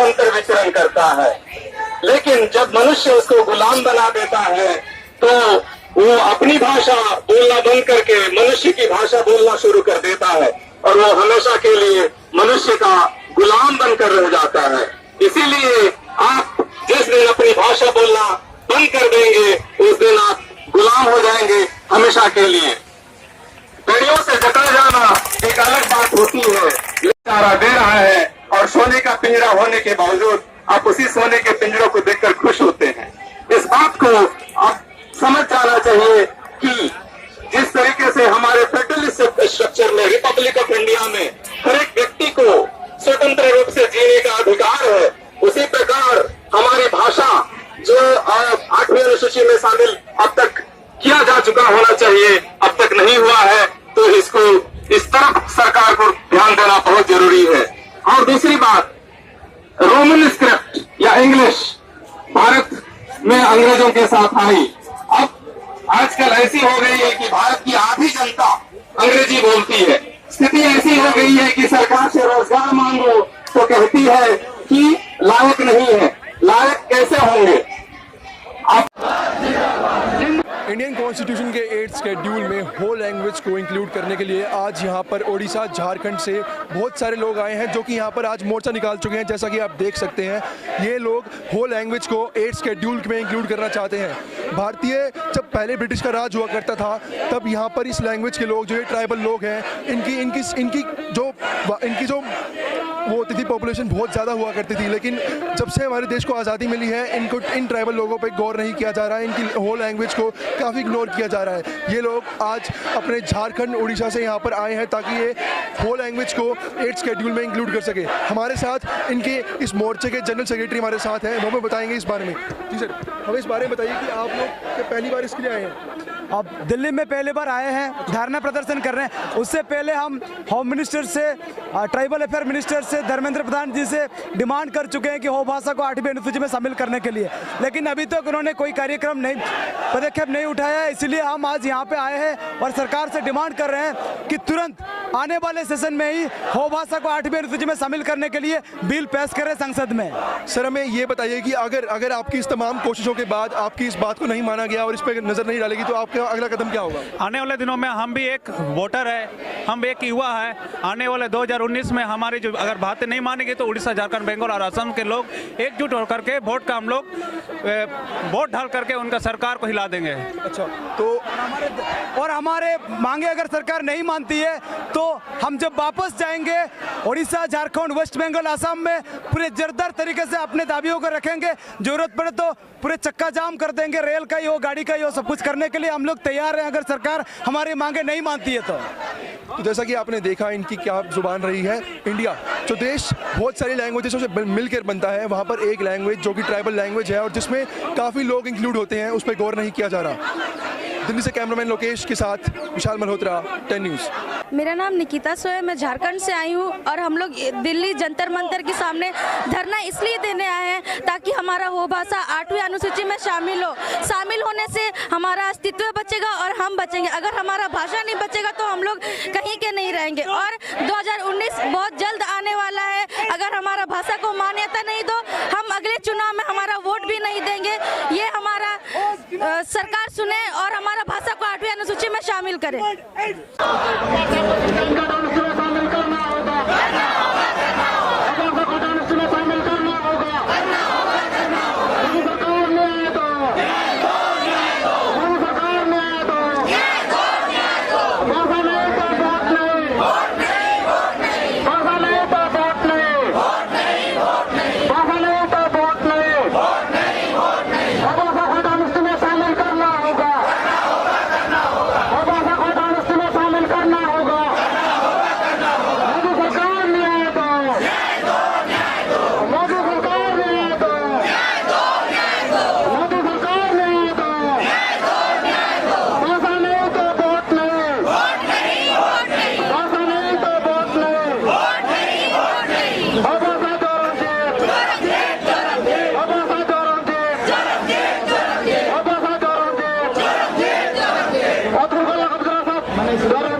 निरंतर विचरण करता है। लेकिन जब मनुष्य उसको गुलाम बना देता है तो वो अपनी भाषा बोलना बंद करके मनुष्य की भाषा बोलना शुरू कर देता है और वो हमेशा के लिए मनुष्य का गुलाम बनकर रह जाता है। इसीलिए आप जिस दिन अपनी भाषा बोलना बंद कर देंगे उस दिन आप गुलाम हो जाएंगे हमेशा के लिए। पेड़ियों से जकड़ा जाना एक अलग बात होती है, ये चारा दे रहा है और सोने का पिंजरा होने के बावजूद आप उसी सोने के पिंजरों को देखकर खुश होते हैं। इस बात को आप समझ जाना चाहिए कि जिस तरीके से हमारे फेडरलिस्ट स्ट्रक्चर में, रिपब्लिक ऑफ इंडिया में हर एक व्यक्ति को स्वतंत्र रूप से जीने का अधिकार है, उसी प्रकार हमारी भाषा जो 8वीं अनुसूची में शामिल अब तक किया जा चुका होना चाहिए, अब तक नहीं हुआ है, तो इसको इस तरफ सरकार को ध्यान देना बहुत जरूरी है। और दूसरी बात, रोमन स्क्रिप्ट या इंग्लिश भारत में अंग्रेजों के साथ आई। अब आजकल ऐसी हो गई है कि भारत की आधी जनता अंग्रेजी बोलती है। स्थिति ऐसी हो गई है कि सरकार से रोजगार मांगो तो कहती है कि लायक नहीं है। लायक कैसे होंगे? इंडियन कॉन्स्टिट्यूशन के 8th शेड्यूल में हो लैंग्वेज को इंक्लूड करने के लिए आज यहाँ पर ओडिशा, झारखंड से बहुत सारे लोग आए हैं जो कि यहाँ पर आज मोर्चा निकाल चुके हैं। जैसा कि आप देख सकते हैं, ये लोग हो लैंग्वेज को 8th शेड्यूल में इंक्लूड करना चाहते हैं। भारतीय जब पहले ब्रिटिश का राज हुआ करता था तब यहाँ पर इस लैंग्वेज के लोग, जो ये ट्राइबल लोग हैं, इनकी जो वो होती थी पॉपुलेशन बहुत ज़्यादा हुआ करती थी। लेकिन जब से हमारे देश को आज़ादी मिली है, इन ट्राइबल लोगों पे गौर नहीं किया जा रहा है, इनकी हो लैंग्वेज को काफ़ी इग्नोर किया जा रहा है। ये लोग आज अपने झारखंड, उड़ीसा से यहाँ पर आए हैं ताकि ये हो लैंग्वेज को 8th शेड्यूल में इंक्लूड कर सके। हमारे साथ इनके इस मोर्चे के जनरल सेक्रेटरी हमारे साथ हैं, वो हमें बताएंगे इस बारे में। जी सर, हमें इस बारे में बताइए कि आप लोग पहली बार इसके लिए आए हैं? अब दिल्ली में पहली बार आए हैं, धरना प्रदर्शन कर रहे हैं। उससे पहले हम होम मिनिस्टर से, ट्राइबल अफेयर मिनिस्टर से, धर्मेंद्र प्रधान जी से डिमांड कर चुके हैं कि हो भाषा को 8वीं अनुसूची में शामिल करने के लिए, लेकिन अभी तक उन्होंने कोई पदक्षेप नहीं उठाया है। इसलिए हम आज यहाँ पे आए हैं और सरकार से डिमांड कर रहे हैं कि तुरंत आने वाले सेशन में ही हो भाषा को 8वीं अनुसूची में शामिल करने के लिए बिल पेश करें संसद में। सर, हमें ये बताइए कि अगर आपकी इस तमाम कोशिशों के बाद आपकी इस बात को नहीं माना गया और इस पर नजर नहीं डालेगी तो आपका अगला कदम क्या होगा? आने वाले दिनों में हम भी एक वोटर है, हम एक युवा है। आने वाले 2019 में हमारी जो अगर बातें नहीं मानेंगे तो उड़ीसा, झारखंड, बंगाल और असम के लोग एकजुट होकर के वोट का हम लोग वोट डाल करके उनका सरकार को हिला देंगे। अच्छा, तो हमारे मांगे अगर सरकार नहीं मानती है तो हम जब वापस जाएंगे उड़ीसा, झारखंड, वेस्ट बंगाल, असम में पूरे जोरदार तरीके से अपने दावियों को रखेंगे। जरूरत पड़े तो पूरे चक्का जाम कर देंगे, रेल का ही हो, गाड़ी का ही हो, सब कुछ करने के लिए हम लोग तैयार हैं अगर सरकार हमारी मांगे नहीं मानती है तो जैसा कि आपने देखा इनकी क्या जुबान रही है। इंडिया जो देश बहुत सारी लैंग्वेजेसों से मिलकर बनता है, वहाँ पर एक लैंग्वेज जो कि ट्राइबल लैंग्वेज है और जिसमें काफ़ी लोग इंक्लूड होते हैं, उस पर गौर नहीं किया जा रहा। दिल्ली से कैमरामैन लोकेश के साथ विशाल मल्होत्रा, 10 न्यूज़। मेरा नाम निकिता सो है, मैं झारखंड से आई हूँ और हम लोग दिल्ली जंतर मंतर के सामने धरना इसलिए देने आए हैं ताकि हमारा हो भाषा 8वीं अनुसूची में शामिल हो। शामिल होने से हमारा अस्तित्व बचेगा और हम बचेंगे। अगर हमारा भाषा नहीं बचेगा तो हम लोग कहीं के नहीं रहेंगे। और 2019 बहुत जल्द आने वाला है, अगर हमारा भाषा को मान्यता नहीं दो, हम अगले चुनाव में हमारा वोट भी नहीं देंगे। ये हमारा सरकार सुने और हमारा भाषा को 8वीं अनुसूची में शामिल करें। Gracias.